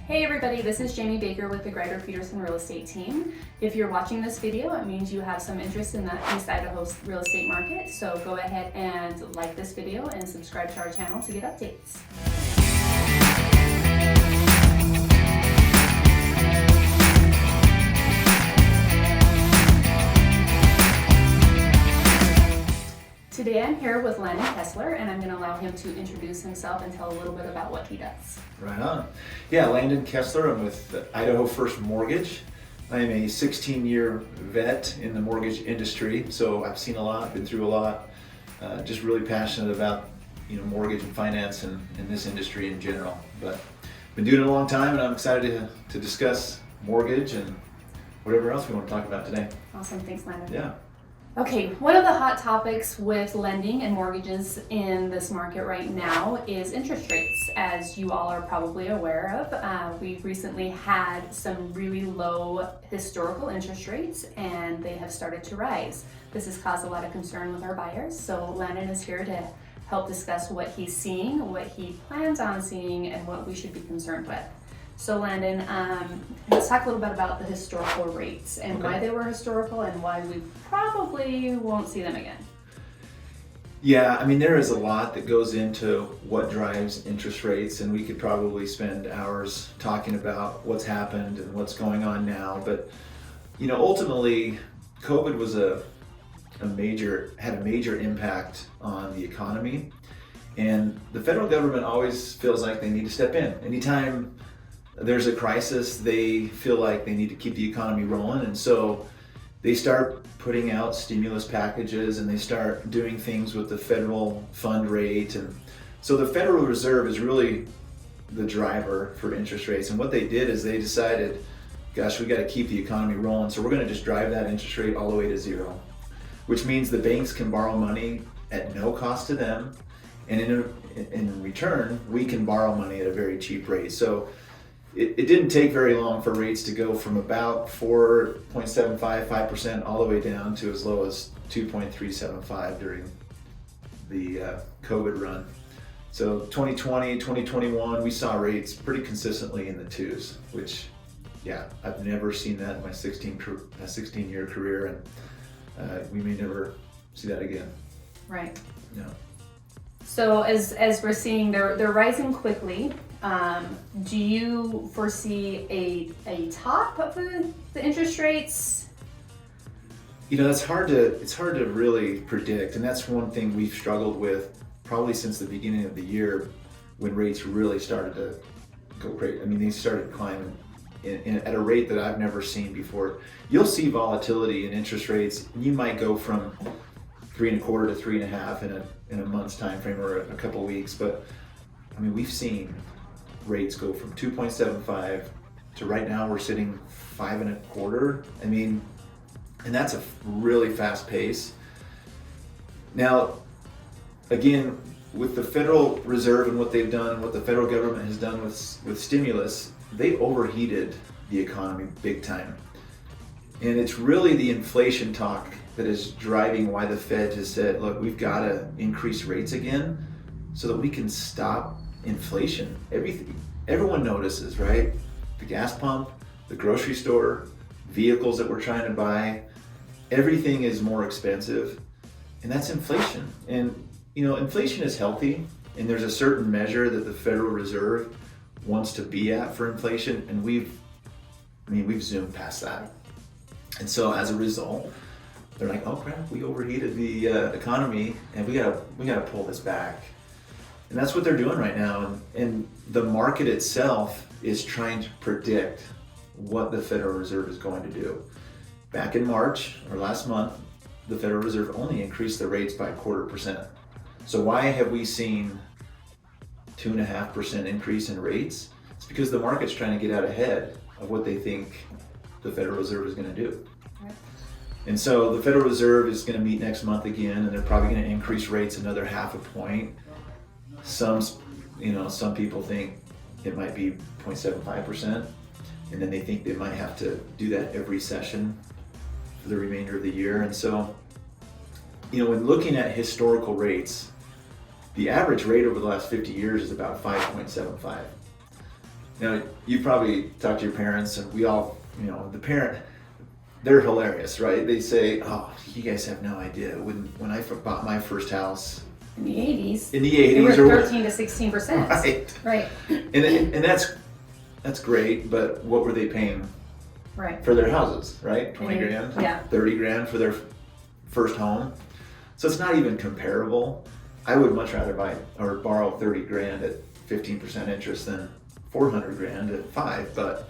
Hey everybody, this is Jamie Baker with the Grider Peterson Real Estate Team. If you're watching this video, it means you have some interest in the East Idaho real estate market. So go ahead and like this video and subscribe to our channel to get updates. Today I'm here with Landon Kessler, and I'm going to allow him to introduce himself and tell a little bit about what he does. Right on. Yeah, Landon Kessler. I'm with Idaho First Mortgage. I am a 16-year vet in the mortgage industry, so I've seen a lot, been through a lot. Just really passionate about mortgage and finance and this industry in general. But been doing it a long time, and I'm excited to discuss mortgage and whatever else we want to talk about today. Awesome, thanks Landon. Yeah. Okay, one of the hot topics with lending and mortgages in this market right now is interest rates. As you all are probably aware of, we've recently had some really low historical interest rates and they have started to rise. This has caused a lot of concern with our buyers, so Landon is here to help discuss what he's seeing, what he plans on seeing, and what we should be concerned with. So Landon, let's talk a little bit about the historical rates and why they were historical and why we probably won't see them again. Yeah, I mean, there is a lot that goes into what drives interest rates, and we could probably spend hours talking about what's happened and what's going on now. But, ultimately, COVID was had a major impact on the economy, and the federal government always feels like they need to step in. Anytime there's a crisis, they feel like they need to keep the economy rolling, and so they start putting out stimulus packages and they start doing things with the federal fund rate. And so the Federal Reserve is really the driver for interest rates, and what they did is they decided, gosh, we got to keep the economy rolling, so we're going to just drive that interest rate all the way to zero, which means the banks can borrow money at no cost to them, and in return we can borrow money at a very cheap rate. So it didn't take very long for rates to go from about 4.75-5% all the way down to as low as 2.375 during the COVID run. So 2020, 2021, we saw rates pretty consistently in the twos, which, yeah, I've never seen that in my 16-year career, and we may never see that again. Right. No. So as we're seeing, they're rising quickly. Do you foresee a top of the interest rates? It's hard to really predict, and that's one thing we've struggled with probably since the beginning of the year, when rates really started to go crazy. I mean, they started climbing at a rate that I've never seen before. You'll see volatility in interest rates. You might go from 3.25 to 3.5 in a month's time frame or a couple of weeks, but I mean, we've seen rates go from 2.75 to right now we're sitting 5.25. I mean, and that's a really fast pace. Now, again, with the Federal Reserve and what they've done and what the federal government has done with stimulus, they overheated the economy big time. And it's really the inflation talk that is driving why the Fed has said, look, we've got to increase rates again so that we can stop inflation. Everyone notices, right? The gas pump, the grocery store, vehicles that we're trying to buy, everything is more expensive, and that's inflation. And inflation is healthy, and there's a certain measure that the Federal Reserve wants to be at for inflation, and we've zoomed past that. And so as a result, they're like, oh crap, we overheated the economy, and we gotta pull this back. And that's what they're doing right now. And the market itself is trying to predict what the Federal Reserve is going to do. Back in March, or last month, the Federal Reserve only increased the rates by 0.25%. So why have we seen 2.5% increase in rates? It's because the market's trying to get out ahead of what they think the Federal Reserve is going to do. Right. And so the Federal Reserve is going to meet next month again, and they're probably going to increase rates another 0.5 point. Some people think it might be 0.75%, and then they think they might have to do that every session for the remainder of the year. And so, when looking at historical rates, the average rate over the last 50 years is about 5.75. You know, you probably talk to your parents, and we all, you know, they're hilarious, right? They say, "Oh, you guys have no idea. When I bought my first house In the 80s. in the They were 80s, 13 to 16%. right? Right. And that's great, but what were they paying Right. for their houses, right? 20 grand, Yeah. 30 grand for their first home. So it's not even comparable. I would much rather buy or borrow 30 grand at 15% interest than 400 grand at 5, but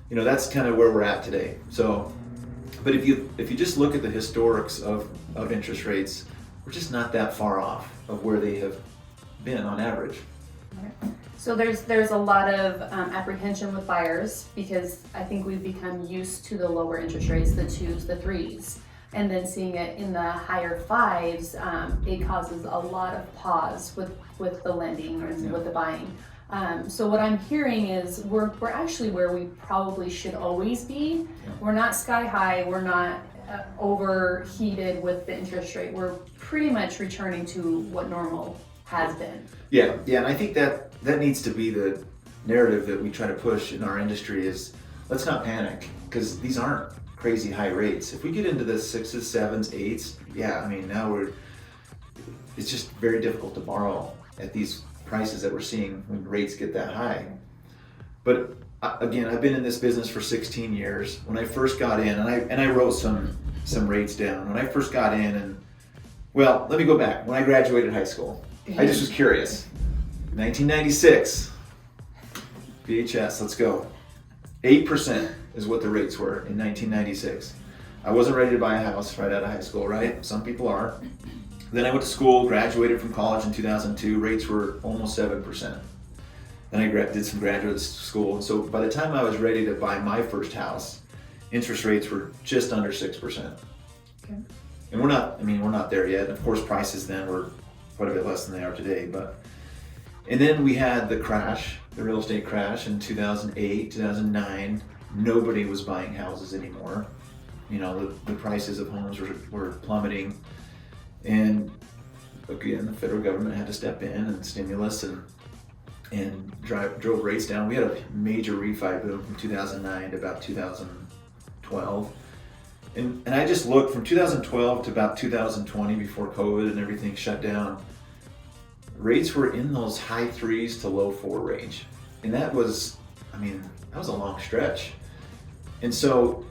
you know, that's kind of where we're at today. So, but if you just look at the historics of interest rates, we're just not that far off of where they have been on average. So there's a lot of apprehension with buyers because I think we've become used to the lower interest rates, the 2s, the 3s, and then seeing it in the higher 5s, it causes a lot of pause with the lending or with the buying. So what I'm hearing is we're actually where we probably should always be. Yeah. We're not sky high. We're not overheated with the interest rate. We're pretty much returning to what normal has been. Yeah, and I think that needs to be the narrative that we try to push in our industry is let's not panic because these aren't crazy high rates. If we get into the 6s, 7s, 8s, yeah, I mean now it's just very difficult to borrow at these prices that we're seeing when rates get that high. But again, I've been in this business for 16 years. When I first got in, and I wrote some rates down. When I first got in, and well, let me go back. When I graduated high school, I just was curious. 1996, VHS, let's go. 8% is what the rates were in 1996. I wasn't ready to buy a house right out of high school, right? Some people are. Then I went to school, graduated from college in 2002. Rates were almost 7%. Then I did some graduate school. And so by the time I was ready to buy my first house, interest rates were just under 6%. Okay. And we're not there yet. Of course, prices then were quite a bit less than they are today. And then we had the crash, the real estate crash in 2008, 2009. Nobody was buying houses anymore. You know, the prices of homes were plummeting. And again, the federal government had to step in and stimulus and drove rates down. We had a major refi boom from 2009 to about 2012. And I just looked from 2012 to about 2020 before COVID and everything shut down. Rates were in those high 3s to low 4 range. And that was a long stretch. And so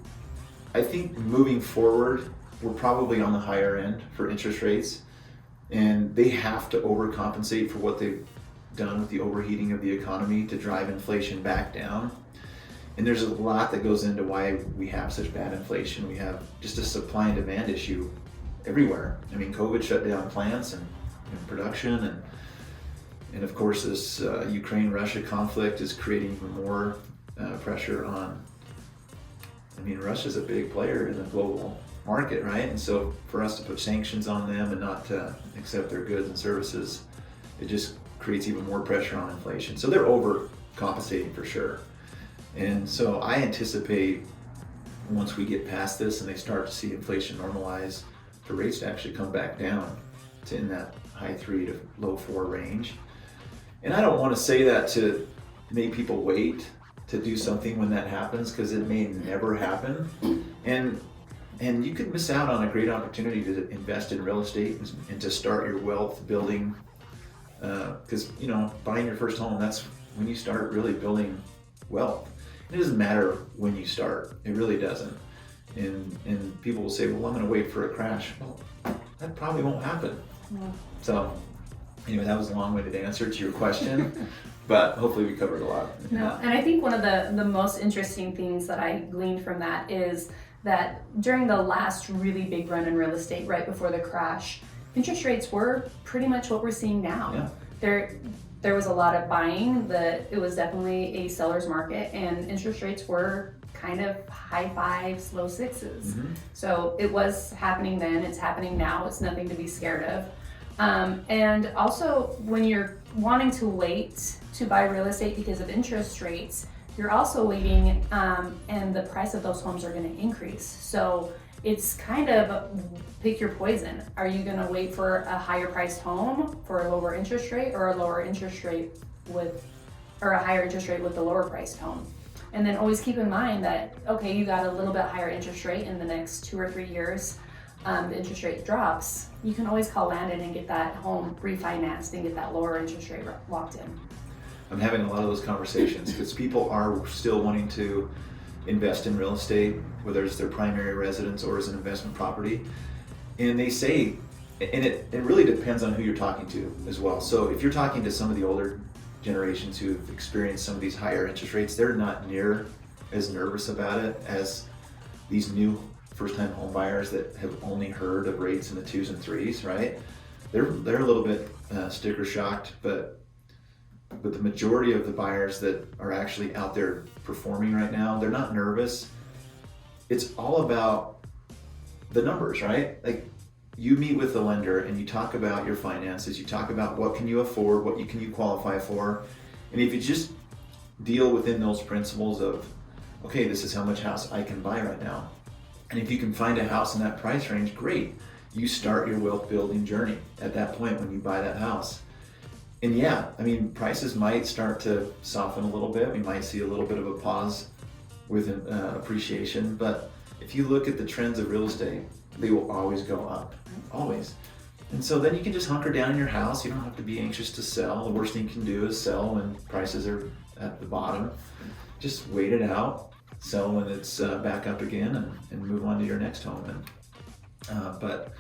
I think moving forward, we're probably on the higher end for interest rates. And they have to overcompensate for what they've done with the overheating of the economy to drive inflation back down. And there's a lot that goes into why we have such bad inflation. We have just a supply and demand issue everywhere. I mean, COVID shut down plants and production, and of course this Ukraine-Russia conflict is creating even more pressure on. I mean, Russia's a big player in the global market, right? And so for us to put sanctions on them and not to accept their goods and services, it just creates even more pressure on inflation. So they're overcompensating for sure. And so I anticipate once we get past this and they start to see inflation normalize, for rates to actually come back down to in that high 3 to low 4 range. And I don't want to say that to make people wait to do something when that happens, because it may never happen. And you could miss out on a great opportunity to invest in real estate and to start your wealth building. Because buying your first home, that's when you start really building wealth. It doesn't matter when you start. It really doesn't. And people will say, well, I'm going to wait for a crash. Well, that probably won't happen. Yeah. So anyway, that was a long-winded answer to your question, but hopefully we covered a lot. No, and I think one of the most interesting things that I gleaned from that is that during the last really big run in real estate, right before the crash, interest rates were pretty much what we're seeing now. Yeah. There was a lot of buying. It was definitely a seller's market, and interest rates were kind of high 5s, low 6s. Mm-hmm. So it was happening then, it's happening now. It's nothing to be scared of. And also, when you're wanting to wait to buy real estate because of interest rates, you're also waiting, and the price of those homes are going to increase. So it's kind of pick your poison. Are you going to wait for a higher priced home for a lower interest rate, or a lower interest rate with or a higher interest rate with the lower priced home. And then always keep in mind that, okay, you got a little bit higher interest rate in the next 2 or 3 years, the interest rate drops, you can always call Landon and get that home refinanced and get that lower interest rate locked in. I'm having a lot of those conversations because people are still wanting to invest in real estate, whether it's their primary residence or as an investment property. And they say, and it really depends on who you're talking to as well. So if you're talking to some of the older generations who've experienced some of these higher interest rates, they're not near as nervous about it as these new first-time home buyers that have only heard of rates in the 2s and 3s, right? They're a little bit sticker shocked, but the majority of the buyers that are actually out there performing right now, they're not nervous. It's all about the numbers, right? Like, you meet with the lender and you talk about your finances, you talk about what can you afford, what can you qualify for. And if you just deal within those principles of, okay, this is how much house I can buy right now. And if you can find a house in that price range, great. You start your wealth building journey at that point when you buy that house. And yeah, I mean, prices might start to soften a little bit. We might see a little bit of a pause with appreciation. But if you look at the trends of real estate, they will always go up, always. And so then you can just hunker down in your house. You don't have to be anxious to sell. The worst thing you can do is sell when prices are at the bottom. Just wait it out, sell when it's back up again, and move on to your next home. But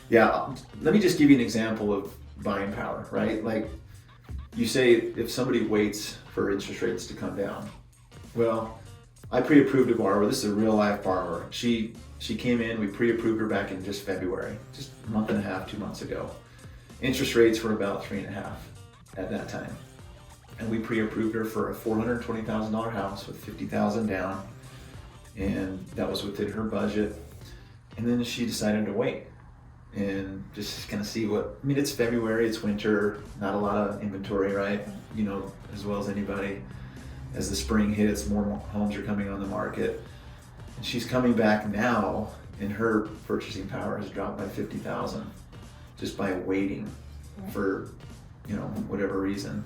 yeah, let me just give you an example of buying power, right? Like, you say if somebody waits for interest rates to come down. Well, I pre-approved a borrower. This is a real life borrower. She came in, we pre-approved her back in just February, just a month and a half, 2 months ago. Interest rates were about 3.5 at that time. And we pre-approved her for a $420,000 house with $50,000 down. And that was within her budget. And then she decided to wait and just kind of see it's February, it's winter, not a lot of inventory, right? You know, as well as anybody. As the spring hits, more homes are coming on the market. And she's coming back now, and her purchasing power has dropped by $50,000 just by waiting for, whatever reason.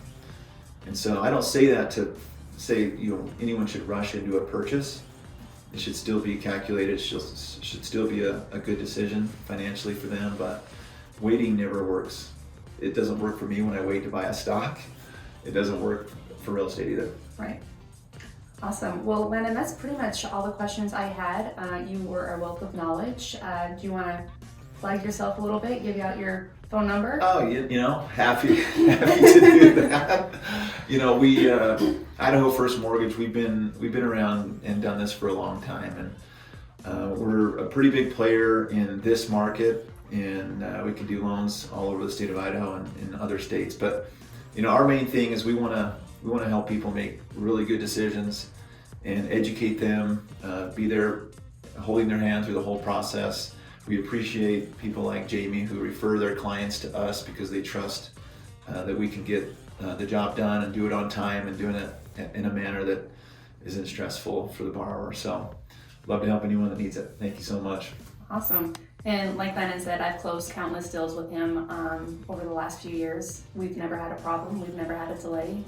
And so I don't say that to say, anyone should rush into a purchase. It should still be calculated. It should still be a good decision financially for them, but waiting never works. It doesn't work for me when I wait to buy a stock. It doesn't work for real estate either. Right. Awesome. Well, Landon, that's pretty much all the questions I had. You were a wealth of knowledge. Do you want to plug yourself a little bit, give out your phone number? Oh, happy to do that. We Idaho First Mortgage. We've been around and done this for a long time, and we're a pretty big player in this market, and we can do loans all over the state of Idaho and in other states. But our main thing is we want to help people make really good decisions and educate them, be there holding their hand through the whole process. We appreciate people like Jamie who refer their clients to us because they trust that we can get the job done and do it on time and doing it in a manner that isn't stressful for the borrower. So love to help anyone that needs it. Thank you so much. Awesome. And like Landon said, I've closed countless deals with him over the last few years. We've never had a problem. We've never had a delay.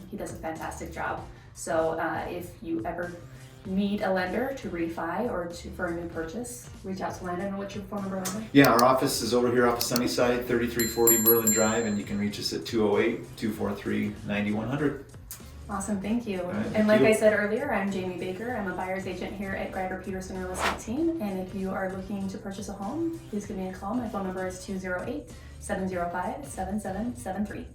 He does a fantastic job. So if you ever need a lender to refi or for a new purchase, reach out to Landon. What's your phone number, Landon? Yeah, our office is over here off of Sunnyside, 3340 Merlin Drive, and you can reach us at 208-243-9100. Awesome, thank you. Right, and like I said earlier, I'm Jamie Baker. I'm a buyer's agent here at Greider Peterson Real Estate Team. And if you are looking to purchase a home, please give me a call. My phone number is 208-705-7773.